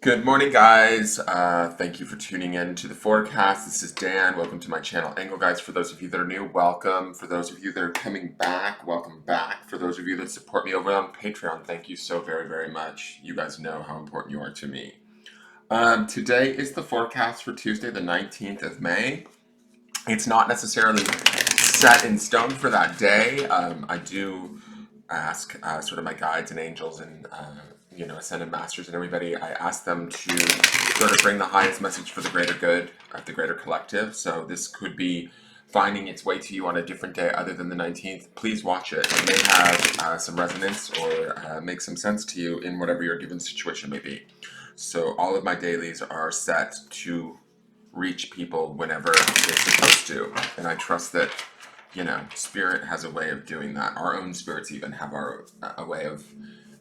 Good morning, guys. Thank you for tuning in to the forecast. This is Dan. Welcome to my channel, Engelgeist. For those of you that are new, welcome. For those of you that are coming back, welcome back. For those of you that support me over on Patreon, thank you so very, very much. You guys know how important you are to me. Today is the forecast for Tuesday, the 19th of May. It's not necessarily set in stone for that day. I do ask sort of my guides and angels and ascended masters and everybody. I ask them to sort of bring the highest message for the greater good of the greater collective. So this could be finding its way to you on a different day other than the 19th. Please watch it. It may have some resonance or make some sense to you in whatever your given situation may be. So all of my dailies are set to reach people whenever they're supposed to, and I trust that spirit has a way of doing that. Our own spirits even have a way of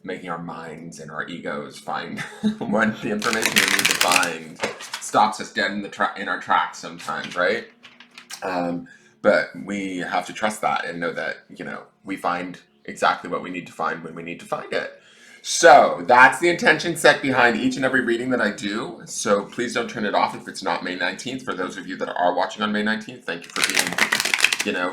making our minds and our egos find what the information we need to find stops us dead in our tracks sometimes, right? But we have to trust that and know that we find exactly what we need to find when we need to find it. So that's the intention set behind each and every reading that I do. So please don't turn it off if it's not May 19th. For those of you that are watching on May 19th, thank you for being,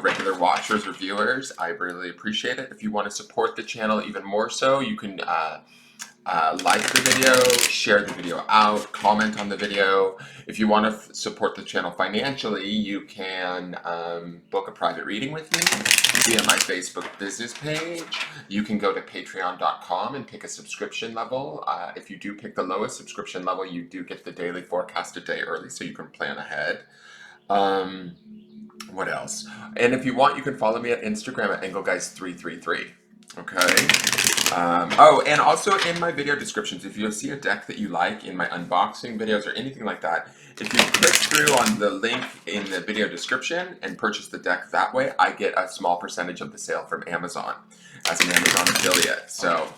regular watchers or viewers. I really appreciate it. If you want to support the channel even more so, you can like the video, share the video out, comment on the video. If you want to support the channel financially, you can book a private reading with me via my Facebook business page. You can go to patreon.com and pick a subscription level. If you do pick the lowest subscription level, you do get the daily forecast a day early, so you can plan ahead. What else? And if you want, you can follow me at Instagram at Engelgeist333. Okay. And also in my video descriptions, if you see a deck that you like in my unboxing videos or anything like that, if you click through on the link in the video description and purchase the deck that way, I get a small percentage of the sale from Amazon as an Amazon affiliate. So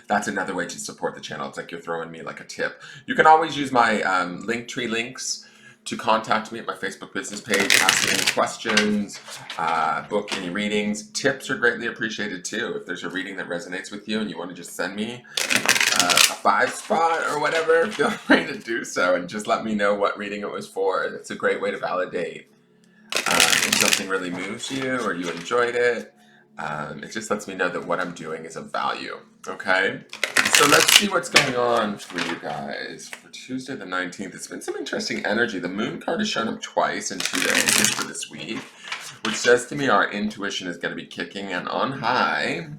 that's another way to support the channel. It's like you're throwing me like a tip. You can always use my Linktree links to contact me at my Facebook business page, ask me any questions, book any readings. Tips are greatly appreciated too. If there's a reading that resonates with you and you want to just send me a 5-spot or whatever, feel free to do so and just let me know what reading it was for. It's a great way to validate if something really moves you or you enjoyed it. It just lets me know that what I'm doing is of value. Okay? So let's see what's going on for you guys for Tuesday the 19th. It's been some interesting energy. The moon card has shown up twice in 2 days for this week, which says to me our intuition is going to be kicking in on high.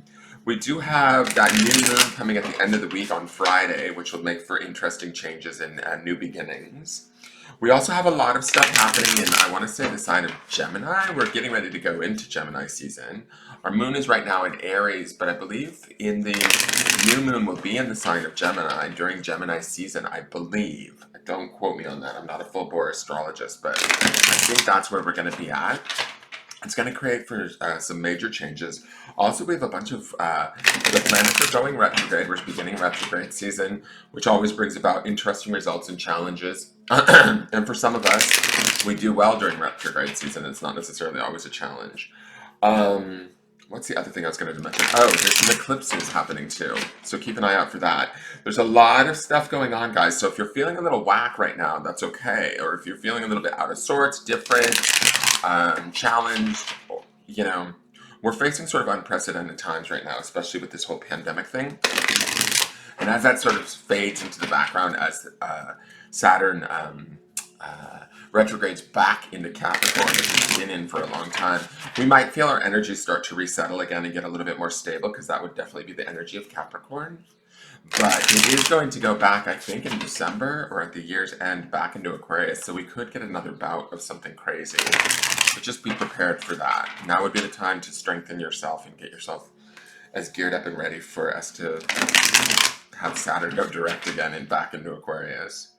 We do have that new moon coming at the end of the week on Friday, which will make for interesting changes and new beginnings. We also have a lot of stuff happening in, I want to say, the sign of Gemini. We're getting ready to go into Gemini season. Our moon is right now in Aries, but I believe in the new moon will be in the sign of Gemini during Gemini season, I believe. Don't quote me on that. I'm not a full-bore astrologist, but I think that's where we're going to be at. It's going to create for some major changes. Also, we have a bunch of the planets are going retrograde. We're beginning retrograde season, which always brings about interesting results and challenges. And for some of us, we do well during retrograde season. It's not necessarily always a challenge. What's the other thing I was going to mention? Oh, there's some eclipses happening too. So keep an eye out for that. There's a lot of stuff going on, guys. So if you're feeling a little whack right now, that's okay. Or if you're feeling a little bit out of sorts, different, challenged, we're facing sort of unprecedented times right now, especially with this whole pandemic thing. And as that sort of fades into the background as Saturn retrogrades back into Capricorn, which has been in for a long time, we might feel our energy start to resettle again and get a little bit more stable, because that would definitely be the energy of Capricorn. But it is going to go back, I think, in December or at the year's end back into Aquarius, so we could get another bout of something crazy. So just be prepared for that. Now would be the time to strengthen yourself and get yourself as geared up and ready for us to have Saturn go direct again and back into Aquarius.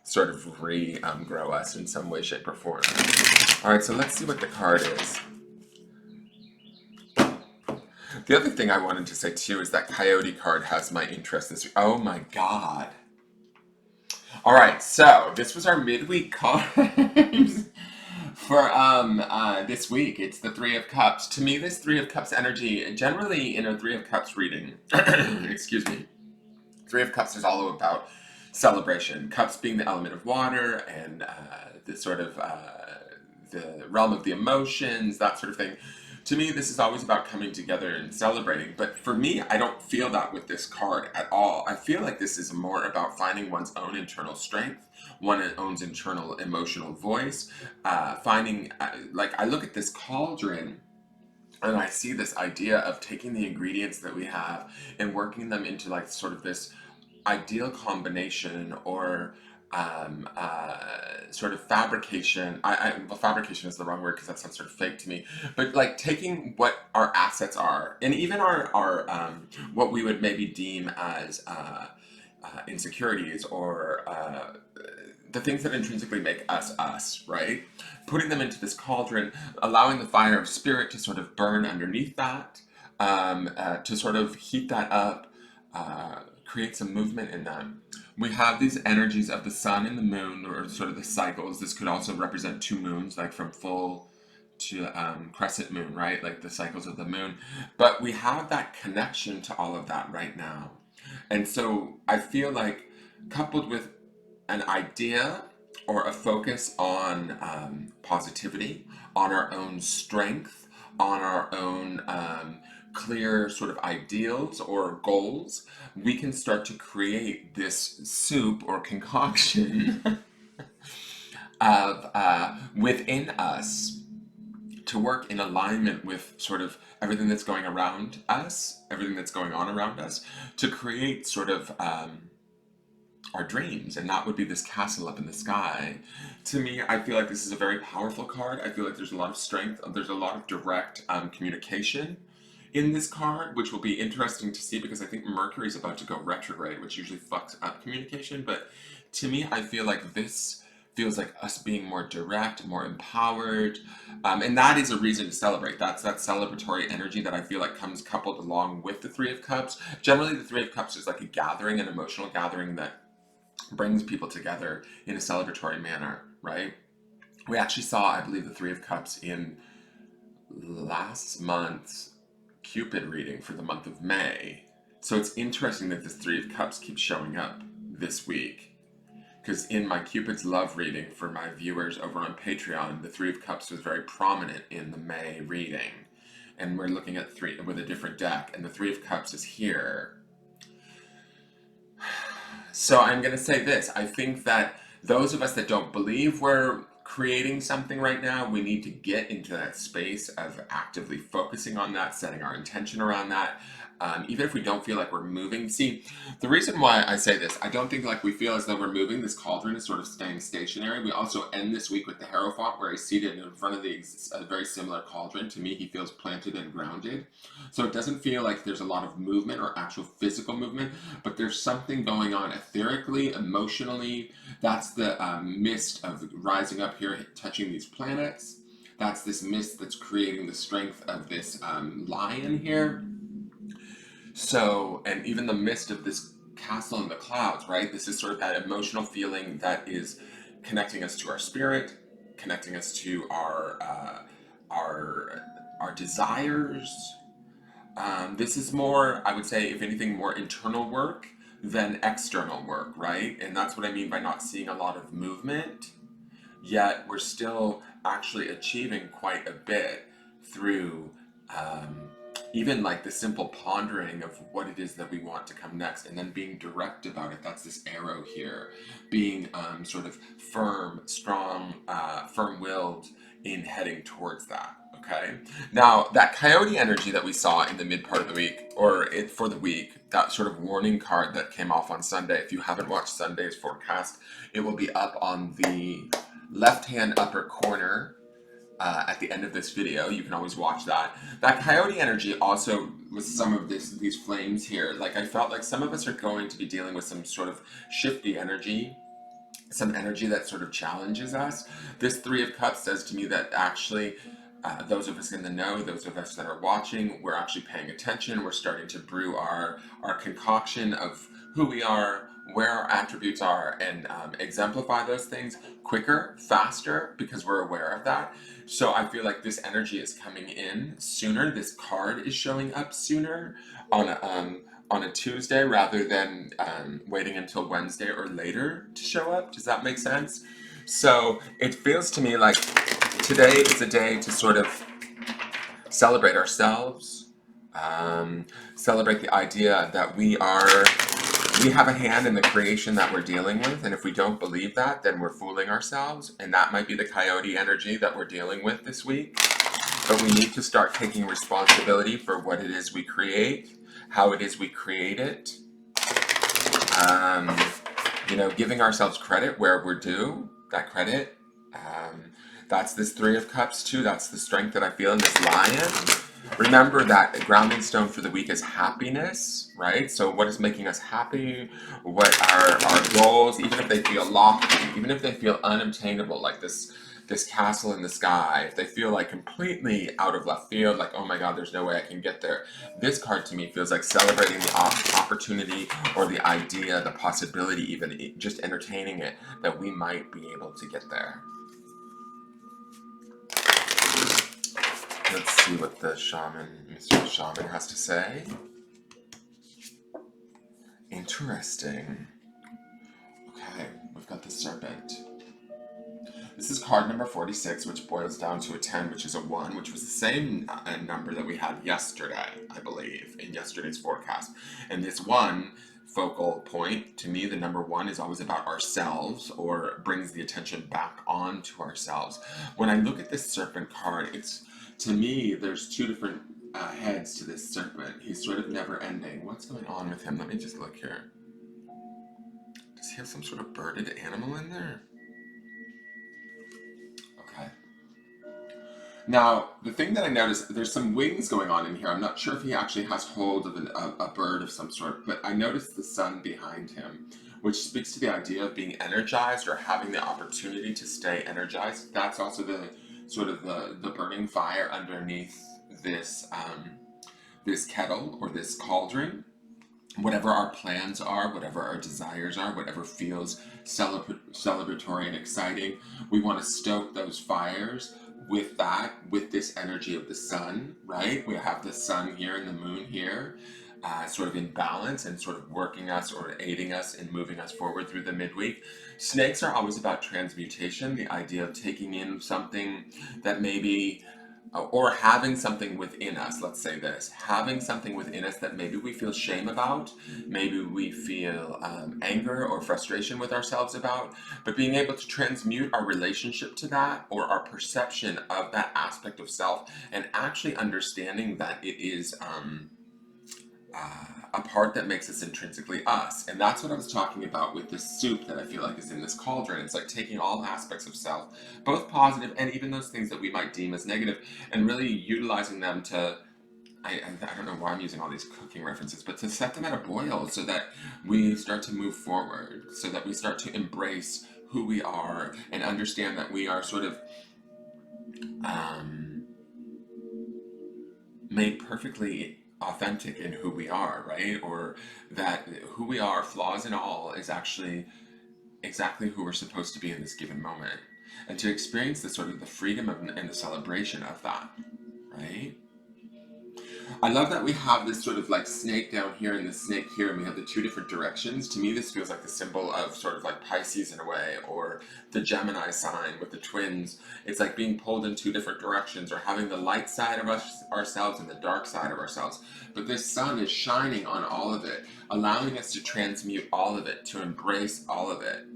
Sort of regrow us in some way, shape, or form. Alright, so let's see what the card is. The other thing I wanted to say too is that Coyote card has my interest this week. Oh my god. Alright, so this was our midweek cards for this week. It's the Three of Cups. To me, this Three of Cups energy, generally in a Three of Cups reading, excuse me, Three of Cups is all about celebration. Cups being the element of water and the sort of the realm of the emotions, that sort of thing. To me, this is always about coming together and celebrating. But for me, I don't feel that with this card at all. I feel like this is more about finding one's own internal strength, one's own internal emotional voice, finding, like, I look at this cauldron and I see this idea of taking the ingredients that we have and working them into like sort of this ideal combination or sort of fabrication. Well, fabrication is the wrong word because that sounds sort of fake to me. But like taking what our assets are and even our what we would maybe deem as insecurities or the things that intrinsically make us us, right? Putting them into this cauldron, allowing the fire of spirit to sort of burn underneath that, to sort of heat that up, create some movement in them. We have these energies of the sun and the moon, or sort of the cycles. This could also represent two moons, like from full to crescent moon, right? Like the cycles of the moon. But we have that connection to all of that right now. And so I feel like coupled with an idea or a focus on positivity, on our own strength, on our own clear sort of ideals or goals, we can start to create this soup or concoction of within us to work in alignment with sort of everything that's going around us, everything that's going on around us, to create sort of our dreams, and that would be this castle up in the sky. To me, I feel like this is a very powerful card. I feel like there's a lot of strength, there's a lot of direct communication in this card, which will be interesting to see because I think Mercury is about to go retrograde, which usually fucks up communication. But to me, I feel like this feels like us being more direct, more empowered, and that is a reason to celebrate. That's that celebratory energy that I feel like comes coupled along with the Three of Cups. Generally, the Three of Cups is like a gathering, an emotional gathering that brings people together in a celebratory manner, right? We actually saw, I believe, the Three of Cups in last month's Cupid reading for the month of May. So it's interesting that this Three of Cups keeps showing up this week. Because in my Cupid's Love reading for my viewers over on Patreon, the Three of Cups was very prominent in the May reading. And we're looking at three with a different deck, and the Three of Cups is here. So I'm going to say this. I think that those of us that don't believe we're creating something right now, we need to get into that space of actively focusing on that, setting our intention around that. Even if we don't feel like we're moving. See, the reason why I say this, I don't think like we feel as though we're moving. This cauldron is sort of staying stationary. We also end this week with the Hierophant, where he's seated in front of a very similar cauldron. To me, he feels planted and grounded. So it doesn't feel like there's a lot of movement or actual physical movement, but there's something going on etherically, emotionally. That's the mist of rising up here, touching these planets. That's this mist that's creating the strength of this lion here. So, and even the mist of this castle in the clouds, right? This is sort of that emotional feeling that is connecting us to our spirit, connecting us to our desires. This is more, I would say, if anything, more internal work than external work, right? And that's what I mean by not seeing a lot of movement, yet we're still actually achieving quite a bit through even like the simple pondering of what it is that we want to come next and then being direct about it. That's this arrow here, being sort of firm, strong, firm-willed in heading towards that. Okay. Now that coyote energy that we saw in the mid part of the week, or for the week, that sort of warning card that came off on Sunday. If you haven't watched Sunday's forecast, it will be up on the left-hand upper corner at the end of this video. You can always watch that. That coyote energy also with some of these flames here. Like I felt like some of us are going to be dealing with some sort of shifty energy, some energy that sort of challenges us. This Three of Cups says to me that actually those of us in the know, those of us that are watching, we're actually paying attention. We're starting to brew our concoction of who we are, where our attributes are, and exemplify those things quicker, faster, because we're aware of that. So I feel like this energy is coming in sooner. This card is showing up sooner on on a Tuesday rather than waiting until Wednesday or later to show up. Does that make sense? So it feels to me like today is a day to sort of celebrate ourselves, celebrate the idea that we have a hand in the creation that we're dealing with, and if we don't believe that, then we're fooling ourselves, and that might be the coyote energy that we're dealing with this week. But we need to start taking responsibility for what it is we create, how it is we create it, giving ourselves credit where we're due, that credit. That's this Three of Cups too. That's the strength that I feel in this lion. Remember that the grounding stone for the week is happiness, right? So what is making us happy? What are our goals? Even if they feel lofty, even if they feel unobtainable, like this castle in the sky, if they feel like completely out of left field, like, oh my God, there's no way I can get there. This card to me feels like celebrating the opportunity or the idea, the possibility, even just entertaining it, that we might be able to get there. Let's see what the Mr. Shaman has to say. Interesting. Okay, we've got the Serpent. This is card number 46, which boils down to a 10, which is a 1, which was the same number that we had yesterday, I believe, in yesterday's forecast. And this 1 focal point, to me, the number 1 is always about ourselves, or brings the attention back on to ourselves. When I look at this Serpent card, to me, there's 2 different heads to this serpent. He's sort of never ending. What's going on with him? Let me just look here. Does he have some sort of birded animal in there? Okay. Now, the thing that I noticed, there's some wings going on in here. I'm not sure if he actually has hold of a bird of some sort, but I noticed the sun behind him, which speaks to the idea of being energized or having the opportunity to stay energized. That's also the sort of the burning fire underneath this this kettle or this cauldron. Whatever our plans are, whatever our desires are, whatever feels celebratory and exciting, we want to stoke those fires with this energy of the sun, right? We have the sun here and the moon here, sort of in balance and sort of working us or aiding us in moving us forward through the midweek. Snakes are always about transmutation, the idea of taking in something that maybe, or having something within us, let's say this, having something within us that maybe we feel shame about, maybe we feel anger or frustration with ourselves about, but being able to transmute our relationship to that or our perception of that aspect of self, and actually understanding that it is a part that makes us intrinsically us. And that's what I was talking about with this soup that I feel like is in this cauldron. It's like taking all aspects of self, both positive and even those things that we might deem as negative, and really utilizing them to, I don't know why I'm using all these cooking references, but to set them at a boil so that we start to move forward, so that we start to embrace who we are and understand that we are sort of made perfectly authentic in who we are, right? Or that who we are, flaws and all, is actually exactly who we're supposed to be in this given moment. And to experience the sort of the freedom and the celebration of that, right? I love that we have this sort of like snake down here and the snake here, and we have the 2 different directions. To me, this feels like the symbol of sort of like Pisces in a way, or the Gemini sign with the twins. It's like being pulled in 2 different directions, or having the light side of ourselves and the dark side of ourselves. But this sun is shining on all of it, allowing us to transmute all of it, to embrace all of it,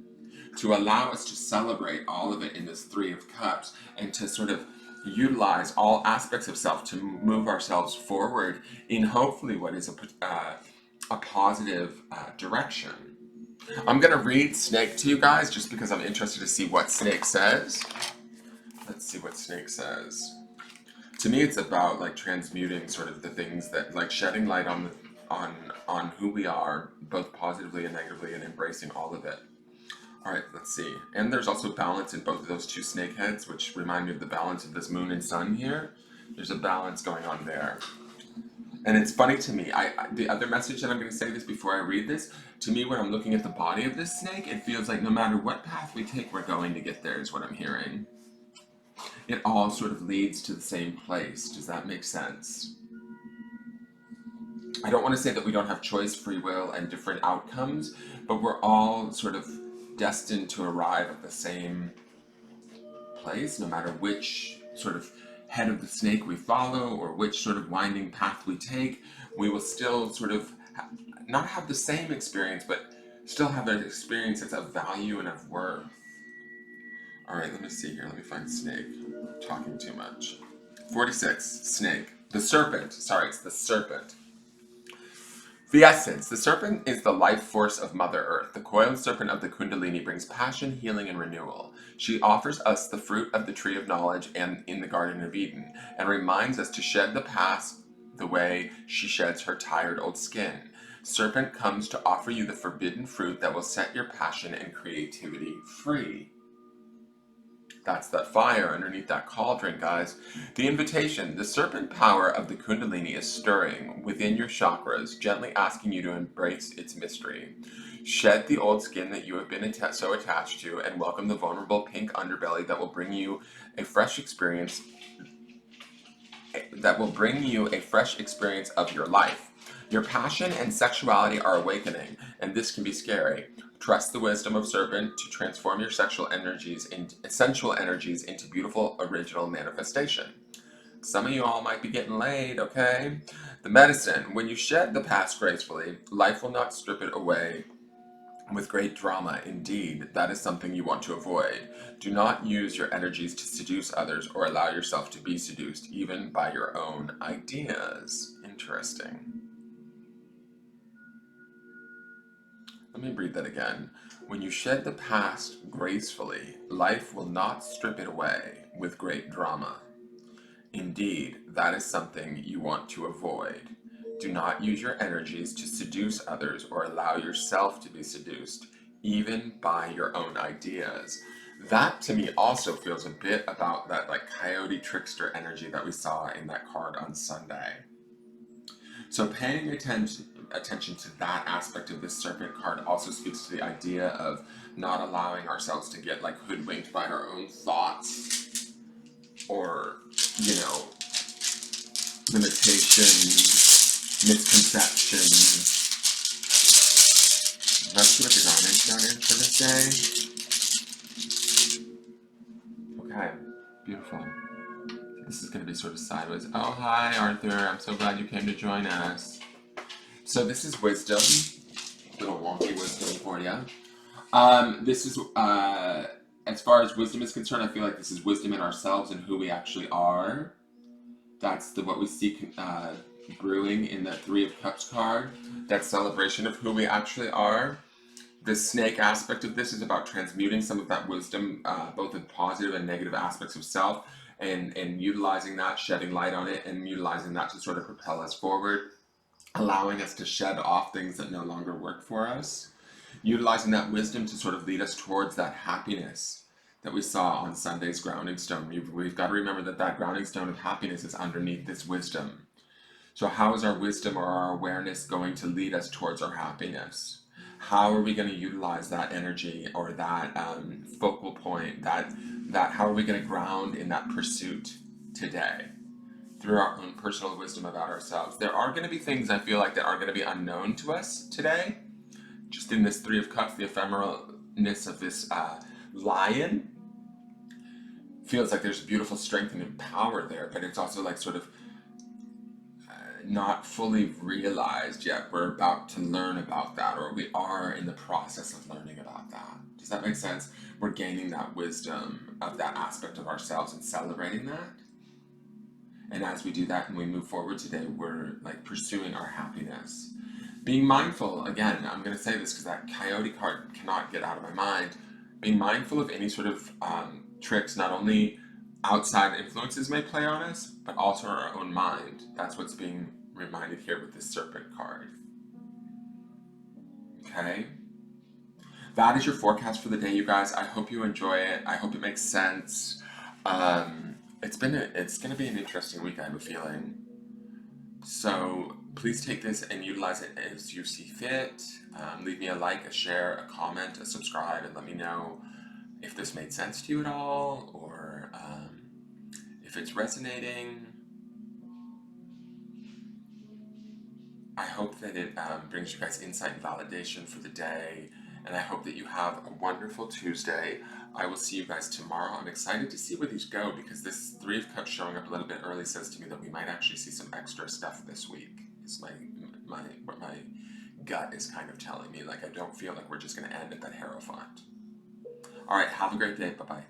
to allow us to celebrate all of it in this 3 of Cups, and to sort of utilize all aspects of self to move ourselves forward in hopefully what is a positive direction. I'm going to read Snake to you guys just because I'm interested to see what Snake says. Let's see what Snake says. To me, it's about like transmuting sort of the things that, like shedding light on who we are, both positively and negatively, and embracing all of it. All right, let's see. And there's also balance in both of those 2 snake heads, which remind me of the balance of this moon and sun here. There's a balance going on there. And it's funny to me, the other message that I'm going to say this before I read this, to me when I'm looking at the body of this snake, it feels like no matter what path we take, we're going to get there, is what I'm hearing. It all sort of leads to the same place. Does that make sense? I don't want to say that we don't have choice, free will, and different outcomes, but we're all sort of destined to arrive at the same place, no matter which sort of head of the snake we follow or which sort of winding path we take. We will still sort of not have the same experience, but still have an experience that's of value and of worth. All right, let me see here. Let me find snake. I'm talking too much. 46, snake. The serpent. Sorry, it's the serpent. The essence. The serpent is the life force of Mother Earth. The coiled serpent of the Kundalini brings passion, healing, and renewal. She offers us the fruit of the tree of knowledge and in the Garden of Eden, and reminds us to shed the past the way she sheds her tired old skin. Serpent comes to offer you the forbidden fruit that will set your passion and creativity free. That's that fire underneath that cauldron, guys. The invitation. The serpent power of the Kundalini is stirring within your chakras, gently asking you to embrace its mystery. Shed the old skin that you have been so attached to, and welcome the vulnerable pink underbelly that will bring you a fresh experience of your life. Your passion and sexuality are awakening, and this can be scary. Trust the wisdom of serpent to transform your sensual energies into beautiful original manifestation. Some of you all might be getting laid, okay? The medicine. When you shed the past gracefully, life will not strip it away with great drama. Indeed, that is something you want to avoid. Do not use your energies to seduce others or allow yourself to be seduced, even by your own ideas. Interesting. Let me read that again. When you shed the past gracefully, life will not strip it away with great drama. Indeed, that is something you want to avoid. Do not use your energies to seduce others or allow yourself to be seduced, even by your own ideas. That to me also feels a bit about that like coyote trickster energy that we saw in that card on Sunday. So paying attention to that aspect of this serpent card also speaks to the idea of not allowing ourselves to get like hoodwinked by our own thoughts or, you know, limitations, misconceptions. Let's see what the grounding's down in for this day. Okay, beautiful. This is going to be sort of sideways. Oh, hi, Arthur. I'm so glad you came to join us. So this is wisdom. Little wonky wisdom for you. This is, as far as wisdom is concerned, I feel like this is wisdom in ourselves and who we actually are. That's what we see brewing in the Three of Cups card. That celebration of who we actually are. The snake aspect of this is about transmuting some of that wisdom, both in positive and negative aspects of self, and utilizing that, shedding light on it, and utilizing that to sort of propel us forward, allowing us to shed off things that no longer work for us, utilizing that wisdom to sort of lead us towards that happiness that we saw on Sunday's grounding stone. We've got to remember that that grounding stone of happiness is underneath this wisdom. So how is our wisdom or our awareness going to lead us towards our happiness? How are we going to utilize that energy or that focal point, that how are we going to ground in that pursuit today through our own personal wisdom about ourselves? There are going to be things I feel like that are going to be unknown to us today. Just in this Three of Cups, the ephemeralness of this lion feels like there's beautiful strength and power there, but it's also like sort of not fully realized yet. We're about to learn about that, or we are in the process of learning about that. Does that make sense? We're gaining that wisdom of that aspect of ourselves and celebrating that. And as we do that and we move forward today, we're like pursuing our happiness. Being mindful, again, I'm going to say this because that coyote card cannot get out of my mind. Being mindful of any sort of tricks, not only outside influences may play on us, but also our own mind. That's what's being reminded here with this serpent card. Okay? That is your forecast for the day, you guys. I hope you enjoy it. I hope it makes sense. It's going to be an interesting week, I have a feeling. So please take this and utilize it as you see fit. Leave me a like, a share, a comment, a subscribe, and let me know if this made sense to you at all, or if it's resonating. I hope that it brings you guys insight and validation for the day, and I hope that you have a wonderful Tuesday. I will see you guys tomorrow. I'm excited to see where these go because this Three of Cups showing up a little bit early says to me that we might actually see some extra stuff this week. Is what my gut is kind of telling me. Like, I don't feel like we're just going to end at that Hierophant. All right, have a great day. Bye bye.